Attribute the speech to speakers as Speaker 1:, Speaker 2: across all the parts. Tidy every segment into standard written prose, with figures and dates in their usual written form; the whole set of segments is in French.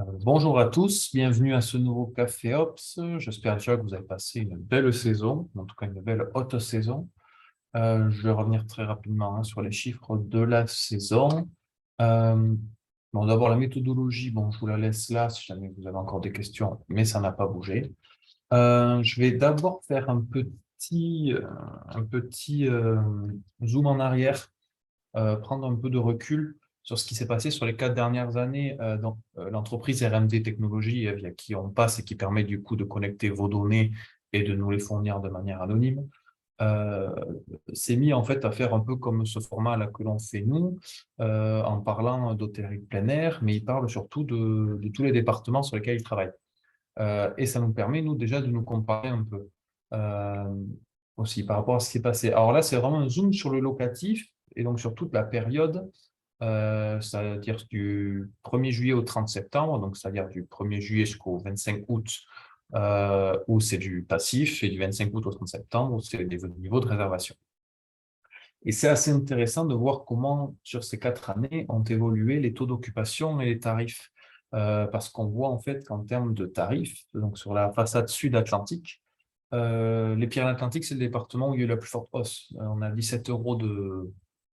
Speaker 1: Bonjour à tous, bienvenue à ce nouveau Café Ops. J'espère déjà que vous avez passé une belle saison, en tout cas une belle haute saison. Je vais revenir très rapidement sur les chiffres de la saison. Euh, bon, d'abord la méthodologie, bon, je vous la laisse là si jamais vous avez encore des questions, mais ça n'a pas bougé. Je vais d'abord faire un petit zoom en arrière, prendre un peu de recul sur ce qui s'est passé sur les 4 dernières années dans l'entreprise RMD Technologies via qui on passe et qui permet du coup de connecter vos données et de nous les fournir de manière anonyme. Euh, s'est mis en fait à faire un peu comme ce format là que l'on fait nous, en parlant d'hôtellerie de plein air, mais il parle surtout de tous les départements sur lesquels il travaille. Et ça nous permet, nous, déjà, de nous comparer un peu euh, aussi par rapport à ce qui est passé. Alors là, c'est vraiment un zoom sur le locatif et donc sur toute la période, c'est-à-dire du 1er juillet au 30 septembre, donc c'est-à-dire du 1er juillet jusqu'au 25 août, où c'est du passif, et du 25 août au 30 septembre, où c'est des niveaux de réservation. Et c'est assez intéressant de voir comment, sur ces 4 années, ont évolué les taux d'occupation et les tarifs. Parce qu'on voit en fait qu'en termes de tarifs, donc sur la façade sud-atlantique, les Pyrénées-Atlantiques, c'est le département où il y a eu la plus forte hausse. On a 17 euros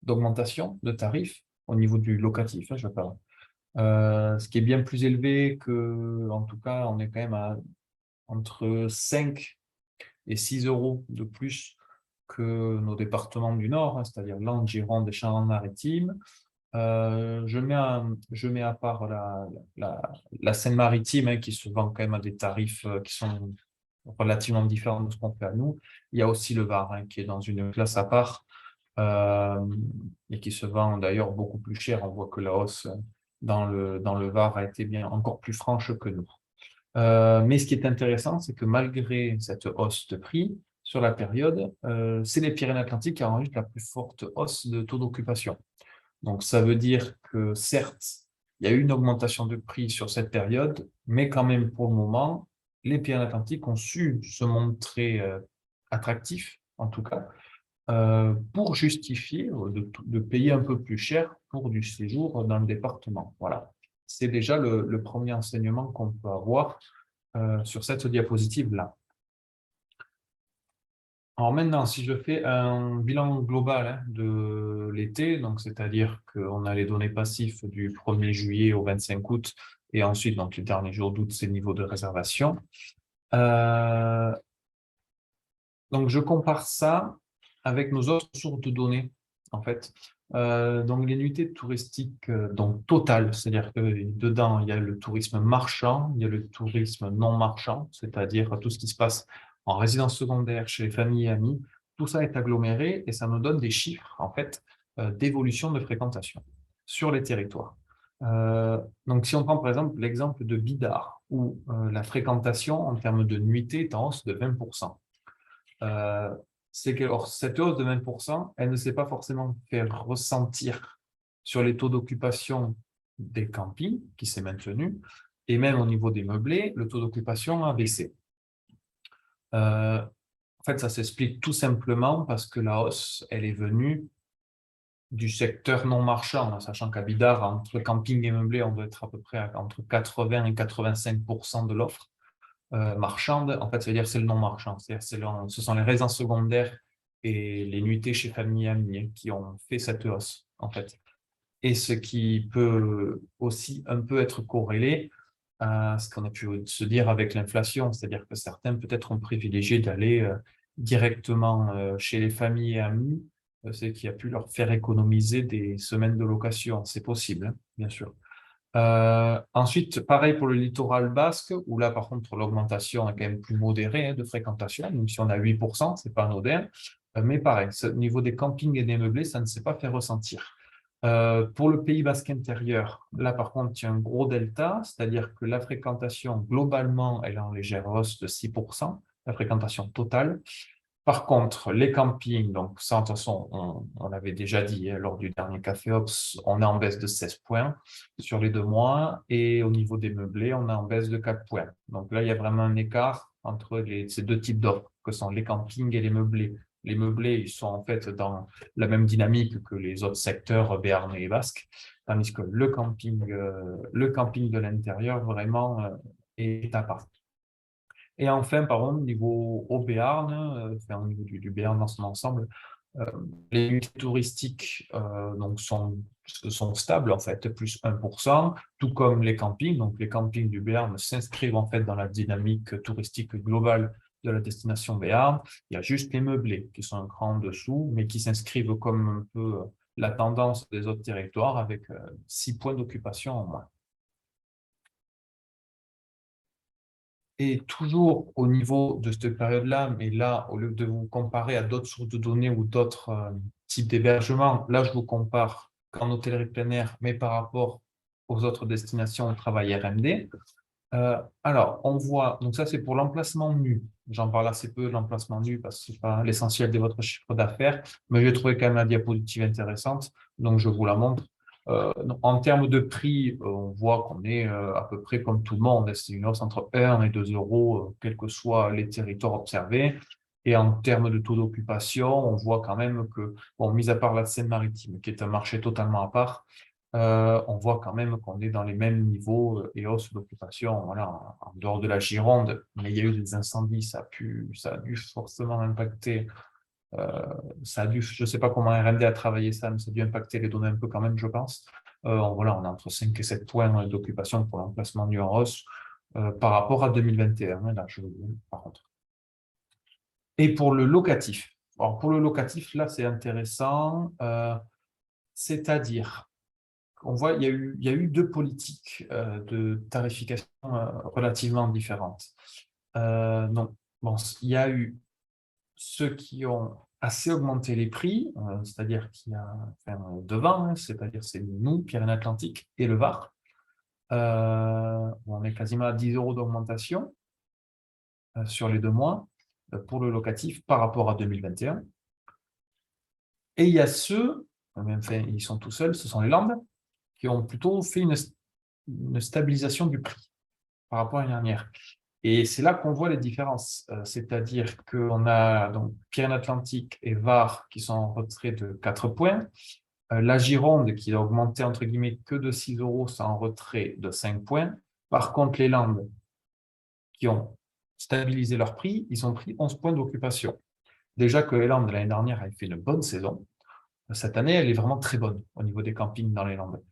Speaker 1: d'augmentation de tarifs au niveau du locatif, je parle. Ce qui est bien plus élevé que, en tout cas, on est quand même à entre 5 et 6 euros de plus que nos départements du Nord, c'est-à-dire Landes, Gironde et Charente-Maritime. Je mets à part la Seine-Maritime, qui se vend quand même à des tarifs qui sont relativement différents de ce qu'on fait à nous. Il y a aussi le Var, qui est dans une classe à part euh, et qui se vend d'ailleurs beaucoup plus cher. On voit que la hausse dans le Var a été bien encore plus franche que nous. Mais ce qui est intéressant, c'est que malgré cette hausse de prix sur la période, c'est les Pyrénées-Atlantiques qui enregistrent la plus forte hausse de taux d'occupation. Donc, ça veut dire que certes, il y a eu une augmentation de prix sur cette période, mais quand même pour le moment, les Pyrénées-Atlantiques ont su se montrer attractifs, en tout cas, pour justifier de payer un peu plus cher pour du séjour dans le département. Voilà. C'est déjà le premier enseignement qu'on peut avoir sur cette diapositive-là. Alors maintenant, si je fais un bilan global de l'été, donc c'est-à-dire qu'on a les données passives du 1er juillet au 25 août et ensuite, donc les derniers jours d'août, c'est le niveau de réservation. Euh, donc je compare ça avec nos autres sources de données, en fait. Donc les nuitées touristiques donc totales, c'est-à-dire que dedans, il y a le tourisme marchand, il y a le tourisme non marchand, c'est-à-dire tout ce qui se passe en résidence secondaire, chez les familles et amis. Tout ça est aggloméré et ça nous donne des chiffres, en fait, d'évolution de fréquentation sur les territoires. Donc si on prend par exemple l'exemple de Bidart, où la fréquentation en termes de nuitées est en hausse de 20%. Euh, c'est que alors, cette hausse de 20%, elle ne s'est pas forcément fait ressentir sur les taux d'occupation des campings, qui s'est maintenu, et même au niveau des meublés, le taux d'occupation a baissé. En fait, ça s'explique tout simplement parce que la hausse, elle est venue du secteur non marchand, sachant qu'à Bidart, entre camping et meublé, on doit être à peu près entre 80 et 85% de l'offre marchande, en fait, ça veut dire que c'est le non marchand. C'est-à-dire ce sont les résidences secondaires et les nuitées chez famille et amis qui ont fait cette hausse, en fait. Et ce qui peut aussi un peu être corrélé à ce qu'on a pu se dire avec l'inflation, c'est-à-dire que certains peut-être ont privilégié d'aller directement chez les familles et amis, ce qui a pu leur faire économiser des semaines de location. C'est possible, bien sûr. Ensuite, pareil pour le littoral basque, où là, par contre, l'augmentation est quand même plus modérée de fréquentation, même si on a 8%, c'est pas anodin. Mais pareil, au niveau des campings et des meublés, ça ne s'est pas fait ressentir. Pour le Pays basque intérieur, là, par contre, il y a un gros delta, c'est-à-dire que la fréquentation, globalement, elle est en légère hausse de 6%, la fréquentation totale. Par contre, les campings, donc ça, de toute façon, on l'avait déjà dit lors du dernier Café Ops, on est en baisse de 16 points sur les 2 mois. Et au niveau des meublés, on est en baisse de 4 points. Donc là, il y a vraiment un écart entre ces deux types d'offres, que sont les campings et les meublés. les meublés, ils sont en fait dans la même dynamique que les autres secteurs béarnais et basques, tandis que le camping de l'intérieur, vraiment, est à part. Et enfin, par contre, au Béarn, enfin, au niveau du Béarn dans son ensemble, euh, les unités touristiques donc sont stables, en fait, plus 1%, tout comme les campings. Donc, les campings du Béarn s'inscrivent en fait dans la dynamique touristique globale de la destination Béarn. Il y a juste les meublés qui sont un cran en dessous, mais qui s'inscrivent comme un peu la tendance des autres territoires avec 6 points d'occupation en moins. Et toujours au niveau de cette période-là, mais là, au lieu de vous comparer à d'autres sources de données ou d'autres types d'hébergement, là, je vous compare qu'en hôtellerie plein air, mais par rapport aux autres destinations au travail RMD. Alors, on voit, donc ça c'est pour l'emplacement nu. J'en parle assez peu de l'emplacement nu parce que ce n'est pas l'essentiel de votre chiffre d'affaires, mais j'ai trouvé quand même la diapositive intéressante, donc je vous la montre. En termes de prix, on voit qu'on est à peu près comme tout le monde. C'est une hausse entre 1 et 2 euros, quels que soient les territoires observés. Et en termes de taux d'occupation, on voit quand même que, bon, mis à part la Seine-Maritime, qui est un marché totalement à part, on voit quand même qu'on est dans les mêmes niveaux et hausses d'occupation, voilà, en dehors de la Gironde, mais il y a eu des incendies, ça a dû forcément impacter, je ne sais pas comment RMD a travaillé ça, mais ça a dû impacter les données un peu quand même, je pense. Voilà, on a entre 5 et 7 points d'occupation pour l'emplacement nu en hausse par rapport à 2021, hein, là, par contre. Et pour le locatif, alors pour le locatif, là, c'est intéressant, c'est-à-dire on voit il y a eu deux politiques de tarification relativement différentes. Donc, bon, il y a eu ceux qui ont assez augmenté les prix, c'est-à-dire qu'il y a enfin, devant, hein, c'est-à-dire c'est nous, Pyrénées-Atlantiques et le Var. On est quasiment à 10 euros d'augmentation sur les 2 mois pour le locatif par rapport à 2021. Et il y a ceux, enfin, ils sont tout seuls, ce sont les Landes, qui ont plutôt fait une stabilisation du prix par rapport à l'année dernière. Et c'est là qu'on voit les différences. C'est-à-dire qu'on a donc Pyrénées-Atlantiques et Var qui sont en retrait de 4 points. La Gironde qui a augmenté entre guillemets que de 6 euros, c'est en retrait de 5 points. Par contre, les Landes qui ont stabilisé leur prix, ils ont pris 11 points d'occupation. Déjà que les Landes, l'année dernière, avait fait une bonne saison. Cette année, elle est vraiment très bonne au niveau des campings dans les Landes.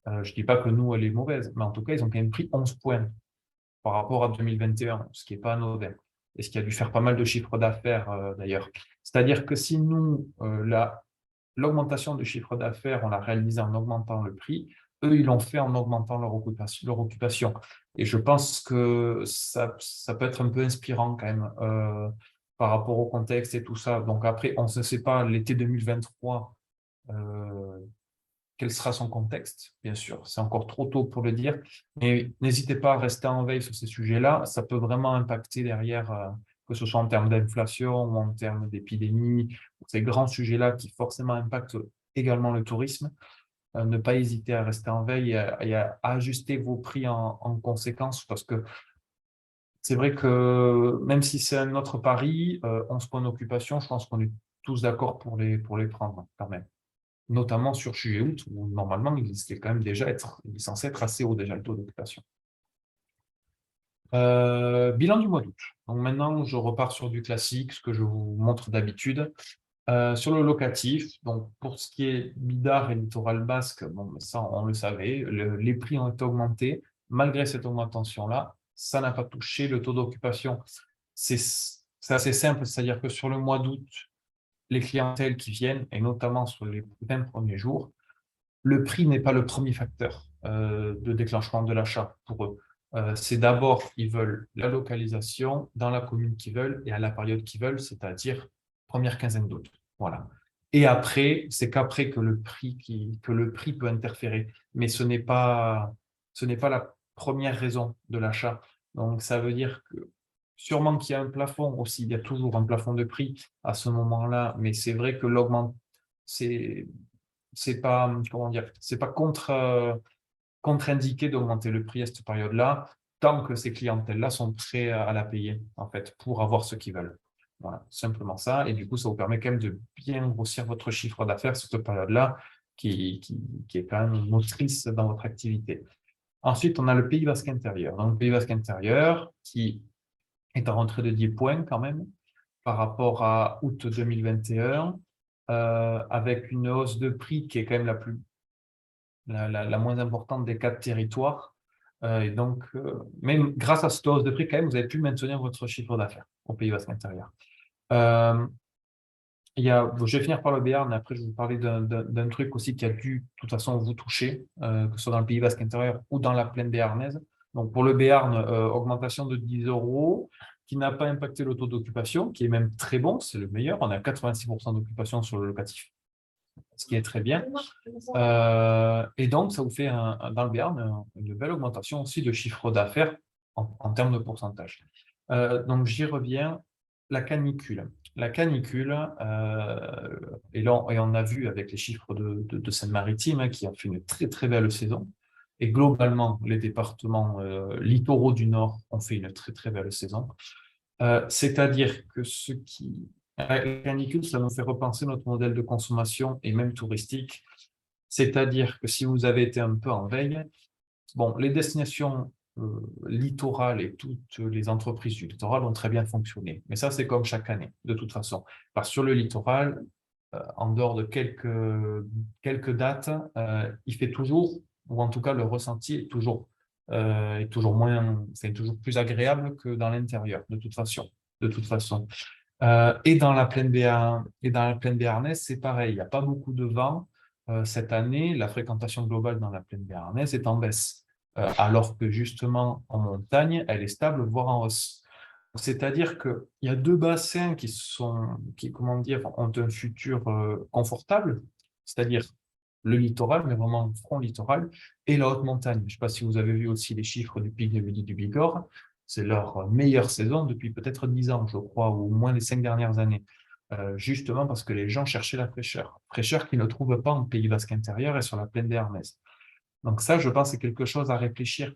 Speaker 1: Je ne dis pas que nous, elle est mauvaise, mais en tout cas, ils ont quand même pris 11 points par rapport à 2021, ce qui n'est pas anodin, et ce qui a dû faire pas mal de chiffres d'affaires d'ailleurs. C'est-à-dire que si nous, l'augmentation de chiffre d'affaires, on l'a réalisé en augmentant le prix, eux, ils l'ont fait en augmentant leur occupation. Et je pense que ça peut être un peu inspirant quand même par rapport au contexte et tout ça. Donc après, on ne sait pas l'été 2023. Quel sera son contexte, bien sûr. C'est encore trop tôt pour le dire, mais n'hésitez pas à rester en veille sur ces sujets-là. Ça peut vraiment impacter derrière, que ce soit en termes d'inflation ou en termes d'épidémie, ces grands sujets-là qui forcément impactent également le tourisme. Ne pas hésiter à rester en veille et à ajuster vos prix en conséquence, parce que c'est vrai que même si c'est un autre pari, 11 points d'occupation, je pense qu'on est tous d'accord pour les prendre quand même, notamment sur juillet août, où normalement il est quand même il est censé être assez haut déjà le taux d'occupation. Bilan du mois d'août. Donc maintenant, je repars sur du classique, ce que je vous montre d'habitude. Sur le locatif, donc pour ce qui est Bidart et Littoral Basque, bon, ça on le savait, les prix ont été augmentés. Malgré cette augmentation-là, ça n'a pas touché le taux d'occupation. C'est assez simple, c'est-à-dire que sur le mois d'août, les clientèles qui viennent, et notamment sur les 20 premiers jours, le prix n'est pas le premier facteur de déclenchement de l'achat pour eux. C'est d'abord, ils veulent la localisation dans la commune qu'ils veulent et à la période qu'ils veulent, c'est-à-dire première quinzaine d'août. Voilà. Et après, c'est qu'après que le prix peut interférer. Mais ce n'est pas la première raison de l'achat. Donc, ça veut dire que sûrement qu'il y a un plafond aussi, il y a toujours un plafond de prix à ce moment-là, mais c'est vrai que c'est c'est pas, comment dire, c'est pas contre-indiqué d'augmenter le prix à cette période-là, tant que ces clientèles-là sont prêts à la payer, en fait, pour avoir ce qu'ils veulent. Voilà, simplement ça. Et du coup, ça vous permet quand même de bien grossir votre chiffre d'affaires sur cette période-là, qui est quand même motrice dans votre activité. Ensuite, on a le Pays Basque intérieur. Donc, le Pays Basque intérieur, qui est en rentrée de 10 points quand même, par rapport à août 2021, avec une hausse de prix qui est quand même la moins importante des 4 territoires. Et donc, même grâce à cette hausse de prix, quand même, vous avez pu maintenir votre chiffre d'affaires au Pays Basque intérieur. Euh, je vais finir par le Béarn, après je vais vous parler d'un truc aussi qui a dû, de toute façon, vous toucher, que ce soit dans le Pays Basque intérieur ou dans la plaine béarnaise. Donc pour le Béarn, augmentation de 10 euros, qui n'a pas impacté le taux d'occupation, qui est même très bon, c'est le meilleur. On a 86% d'occupation sur le locatif, ce qui est très bien. Et donc, ça vous fait, dans le Béarn, une belle augmentation aussi de chiffre d'affaires en termes de pourcentage. Donc, j'y reviens. La canicule. La canicule, et on a vu avec les chiffres de Seine-Maritime, hein, qui a fait une très, très belle saison. Et globalement, les départements littoraux du Nord ont fait une très, très belle saison. C'est-à-dire que la canicule, ça nous fait repenser notre modèle de consommation et même touristique. C'est-à-dire que si vous avez été un peu en veille, bon, les destinations littorales et toutes les entreprises du littoral ont très bien fonctionné. Mais ça, c'est comme chaque année, de toute façon. Parce que sur le littoral, en dehors de quelques dates, il fait toujours, ou en tout cas le ressenti est toujours moins, c'est toujours plus agréable que dans l'intérieur, de toute façon. De toute façon. Et dans la plaine béarnaise, c'est pareil, il n'y a pas beaucoup de vent. Cette année, la fréquentation globale dans la plaine béarnaise est en baisse, alors que justement en montagne, elle est stable, voire en hausse. C'est-à-dire qu'il y a deux bassins comment dire, ont un futur confortable, c'est-à-dire le littoral, mais vraiment le front littoral, et la haute montagne. Je ne sais pas si vous avez vu aussi les chiffres du pic de Midi du Bigorre, c'est leur meilleure saison depuis peut-être 10 ans, je crois, ou au moins les 5 dernières années. Justement parce que les gens cherchaient la fraîcheur. Fraîcheur qu'ils ne trouvent pas en Pays Basque intérieur et sur la plaine béarnaise. Donc ça, je pense, c'est quelque chose à réfléchir.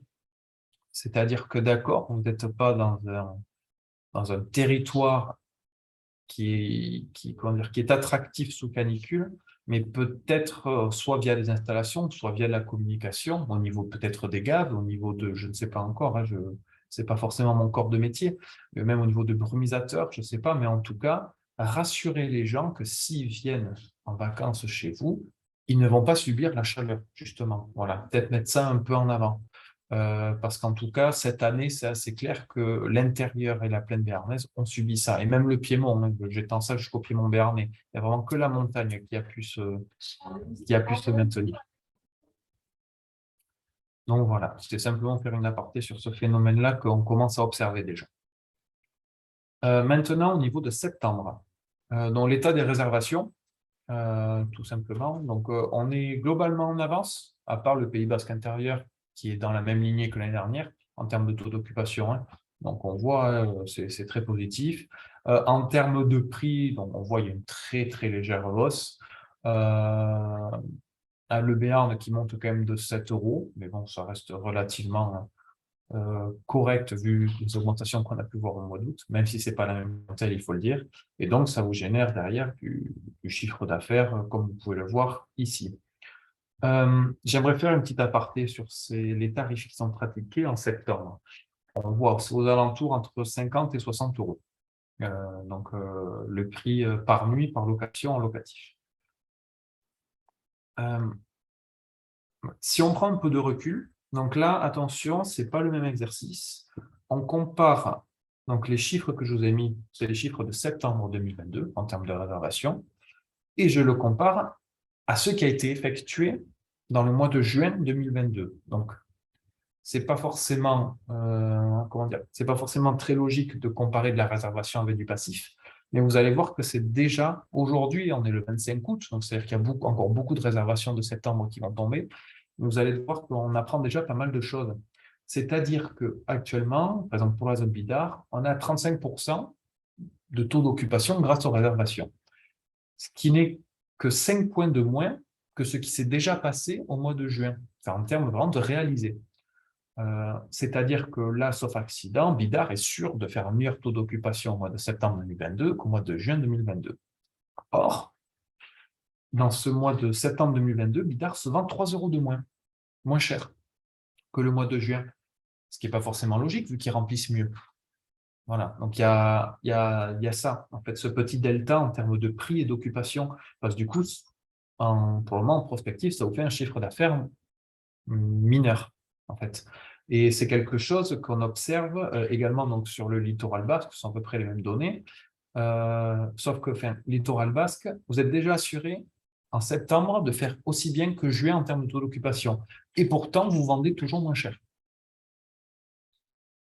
Speaker 1: C'est-à-dire que d'accord, vous n'êtes pas dans un territoire comment dire, qui est attractif sous canicule, mais peut-être soit via des installations, soit via la communication, au niveau peut-être des gaves, au niveau de, je ne sais pas encore, hein, c'est pas forcément mon corps de métier, mais même au niveau de brumisateurs, je ne sais pas, mais en tout cas, rassurer les gens que s'ils viennent en vacances chez vous, ils ne vont pas subir la chaleur, justement. Voilà, peut-être mettre ça un peu en avant. Parce qu'en tout cas, cette année, c'est assez clair que l'intérieur et la plaine béarnaise ont subi ça. Et même le Piémont, hein, j'étends ça jusqu'au Piémont béarnais. Il n'y a vraiment que la montagne qui a pu se maintenir. Donc voilà, c'était simplement faire une aparté sur ce phénomène-là qu'on commence à observer déjà. Maintenant, au niveau de septembre, dans l'état des réservations, tout simplement. Donc, on est globalement en avance, à part le Pays Basque intérieur, qui est dans la même lignée que l'année dernière, en termes de taux d'occupation, hein. Donc, on voit, c'est très positif. En termes de prix, donc, on voit il y a une très, très légère hausse. Le Béarn qui monte quand même de 7 euros, mais bon, ça reste relativement correct vu les augmentations qu'on a pu voir au mois d'août, même si ce n'est pas la même clientèle, il faut le dire. Et donc, ça vous génère derrière du chiffre d'affaires, comme vous pouvez le voir ici. J'aimerais faire une petite aparté sur les tarifs qui sont pratiqués en septembre. On voit aux alentours entre 50 et 60 euros. Donc, le prix par nuit, par location en locatif. Si on prend un peu de recul, donc là, attention, ce n'est pas le même exercice. On compare donc les chiffres que je vous ai mis, c'est les chiffres de septembre 2022 en termes de réservation, et je le compare à ce qui a été effectué dans le mois de juin 2022. Donc, c'est pas forcément, comment dire, c'est pas forcément très logique de comparer de la réservation avec du passif, mais vous allez voir que c'est déjà aujourd'hui, on est le 25 août, donc c'est-à-dire qu'il y a encore beaucoup de réservations de septembre qui vont tomber. Vous allez voir qu'on apprend déjà pas mal de choses. C'est-à-dire qu'actuellement, par exemple pour la zone Bidart, on a 35% de taux d'occupation grâce aux réservations, ce qui n'est que 5 points de moins que ce qui s'est déjà passé au mois de juin, enfin, en termes vraiment de réalisé. C'est-à-dire que là, sauf accident, Bidart est sûr de faire un meilleur taux d'occupation au mois de septembre 2022 qu'au mois de juin 2022. Or, dans ce mois de septembre 2022, Bidart se vend 3 euros de moins cher que le mois de juin, ce qui n'est pas forcément logique vu qu'ils remplissent mieux. Voilà, donc il y a ça, en fait, ce petit delta en termes de prix et d'occupation, parce que du coup, pour le moment, en prospective, ça vous fait un chiffre d'affaires mineur, en fait. Et c'est quelque chose qu'on observe également donc, sur le littoral basque, ce sont à peu près les mêmes données, sauf que, littoral basque, vous êtes déjà assuré en septembre de faire aussi bien que juin en termes de taux d'occupation. Et pourtant, vous vendez toujours moins cher.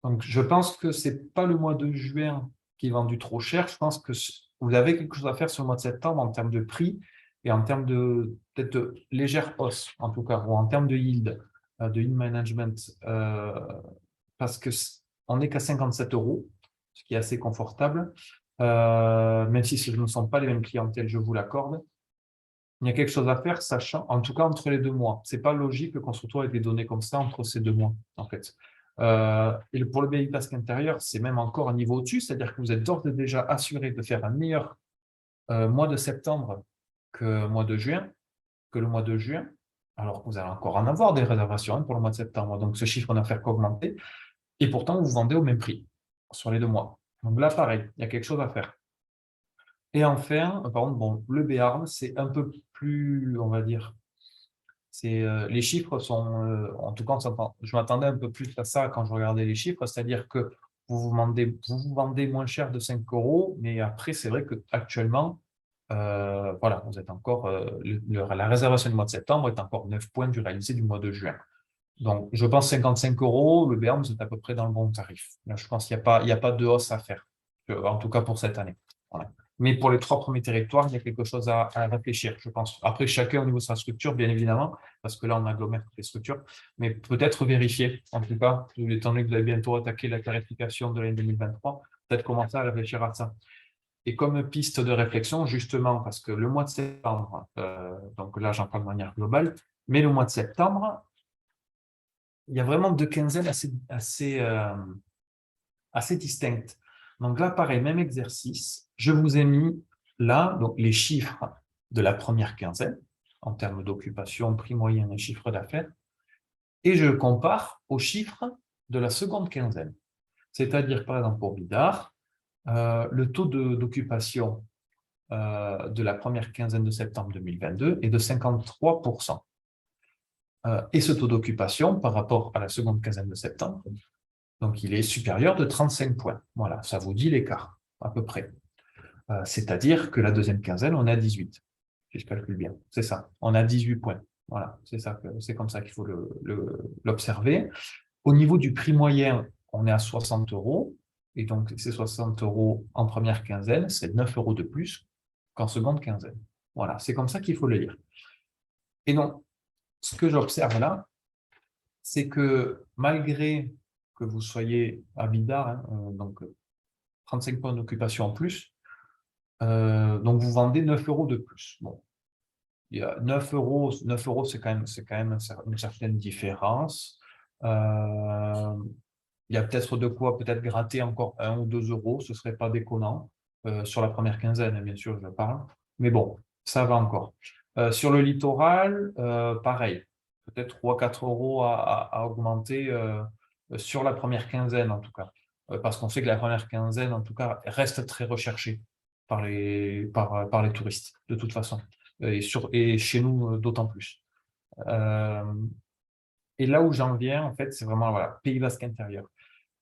Speaker 1: Donc, je pense que ce n'est pas le mois de juin qui est vendu trop cher. Je pense que vous avez quelque chose à faire sur le mois de septembre en termes de prix et en termes de peut-être de légère hausse, en tout cas, ou en termes de yield management, parce qu'on n'est qu'à 57 euros, ce qui est assez confortable, même si ce ne sont pas les mêmes clientèles, je vous l'accorde. Il y a quelque chose à faire, sachant, en tout cas entre les 2 mois. Ce n'est pas logique qu'on se retrouve avec des données comme ça entre ces 2 mois, en fait. Et pour le Pays Basque intérieur, c'est même encore un niveau au-dessus, c'est-à-dire que vous êtes d'ores et déjà assuré de faire un meilleur mois de septembre que le mois de juin, alors que vous allez encore en avoir des réservations pour le mois de septembre. Donc ce chiffre d'affaires qu'augmenter, et pourtant vous vendez au même prix sur les 2 mois. Donc là, pareil, il y a quelque chose à faire. Et enfin, par contre, bon, le Béarn, c'est un peu plus, on va dire, les chiffres sont, en tout cas, je m'attendais un peu plus à ça quand je regardais les chiffres, c'est-à-dire que vous vendez moins cher de 5 euros, mais après, c'est vrai qu'actuellement, voilà, vous êtes encore, la réservation du mois de septembre est encore 9 points du réalisé du mois de juin. Donc, je pense 55 euros, le Béarn, vous êtes à peu près dans le bon tarif. Là, je pense qu'il n'y a pas de hausse à faire, en tout cas pour cette année. Voilà. Mais pour les 3 premiers territoires, il y a quelque chose à réfléchir, je pense. Après, chacun au niveau de sa structure, bien évidemment, parce que là, on agglomère toutes les structures, mais peut-être vérifier, en tout cas, étant donné que vous allez bientôt attaquer la tarification de l'année 2023, peut-être commencer à réfléchir à ça. Et comme piste de réflexion, justement, parce que le mois de septembre, donc là, j'en parle de manière globale, mais le mois de septembre, il y a vraiment 2 quinzaines assez distinctes. Donc là, pareil, même exercice. Je vous ai mis là donc, les chiffres de la première quinzaine en termes d'occupation, prix moyen et chiffre d'affaires, et je compare aux chiffres de la seconde quinzaine. C'est-à-dire, par exemple, pour Bidart, le taux d'occupation de la première quinzaine de septembre 2022 est de 53%. Et ce taux d'occupation par rapport à la seconde quinzaine de septembre, donc il est supérieur de 35 points. Voilà, ça vous dit l'écart, à peu près. C'est-à-dire que la deuxième quinzaine, on est à 18. Si je calcule bien, c'est ça. On a 18 points. Voilà, c'est comme ça qu'il faut l'observer. Au niveau du prix moyen, on est à 60 euros. Et donc, ces 60 euros en première quinzaine, c'est 9 euros de plus qu'en seconde quinzaine. Voilà, c'est comme ça qu'il faut le lire. Et donc, ce que j'observe là, c'est que malgré que vous soyez à Bidart, donc 35 points d'occupation en plus, donc vous vendez 9 euros de plus. Bon, il y a 9 euros, c'est quand même une certaine différence. Il y a peut-être de quoi gratter encore 1 ou 2 euros, ce ne serait pas déconnant. Sur la première quinzaine, bien sûr, je parle. Mais bon, ça va encore. Sur le littoral, pareil, peut-être 3 4 euros à augmenter sur la première quinzaine, en tout cas. Parce qu'on sait que la première quinzaine, en tout cas, reste très recherchée par les touristes, de toute façon. Et chez nous, d'autant plus. Et là où j'en viens, en fait, c'est vraiment voilà, Pays Basque intérieur.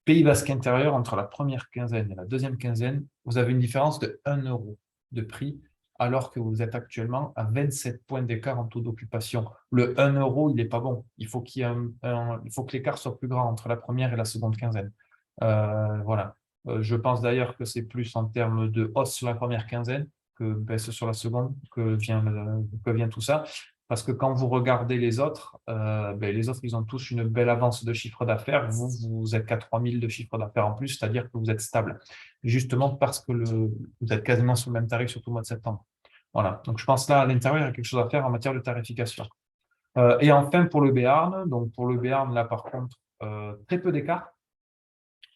Speaker 1: Pays Basque intérieur, entre la première quinzaine et la deuxième quinzaine, vous avez une différence de 1 euro de prix, alors que vous êtes actuellement à 27 points d'écart en taux d'occupation. Le 1 euro, il n'est pas bon. Il faut il faut que l'écart soit plus grand entre la première et la seconde quinzaine. Voilà. Je pense d'ailleurs que c'est plus en termes de hausse sur la première quinzaine que baisse sur la seconde que vient tout ça. Parce que quand vous regardez les autres, les autres, ils ont tous une belle avance de chiffre d'affaires. Vous êtes qu'à 3000 de chiffre d'affaires en plus, c'est-à-dire que vous êtes stable. Justement parce que vous êtes quasiment sur le même tarif sur tout le mois de septembre. Voilà. Donc, je pense là, à l'intérieur, il y a quelque chose à faire en matière de tarification. Et enfin, pour le Béarn, donc pour le Béarn, là, par contre, très peu d'écart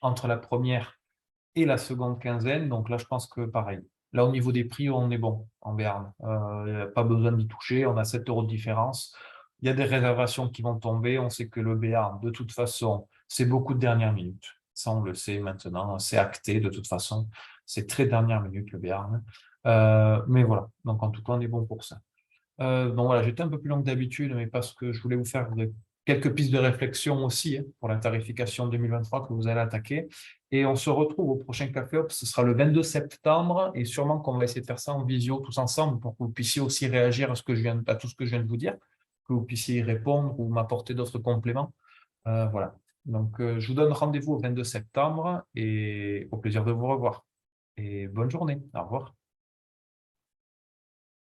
Speaker 1: entre la première et la seconde quinzaine. Donc là, je pense que pareil. Là, au niveau des prix, on est bon en Béarn. Il y a pas besoin d'y toucher. On a 7 € de différence. Il y a des réservations qui vont tomber. On sait que le Béarn, de toute façon, c'est beaucoup de dernière minute. Ça, on le sait maintenant. C'est acté de toute façon. C'est très dernière minute, le Béarn. Mais voilà. Donc, en tout cas, on est bon pour ça. Donc voilà, j'étais un peu plus long que d'habitude, mais parce que je voulais vous faire quelques pistes de réflexion aussi, hein, pour la tarification 2023 que vous allez attaquer. Et on se retrouve au prochain Café Hop, ce sera le 22 septembre, et sûrement qu'on va essayer de faire ça en visio tous ensemble pour que vous puissiez aussi réagir à tout ce que je viens de vous dire, que vous puissiez y répondre ou m'apporter d'autres compléments. Voilà. Donc, je vous donne rendez-vous au 22 septembre et au plaisir de vous revoir. Et bonne journée. Au revoir.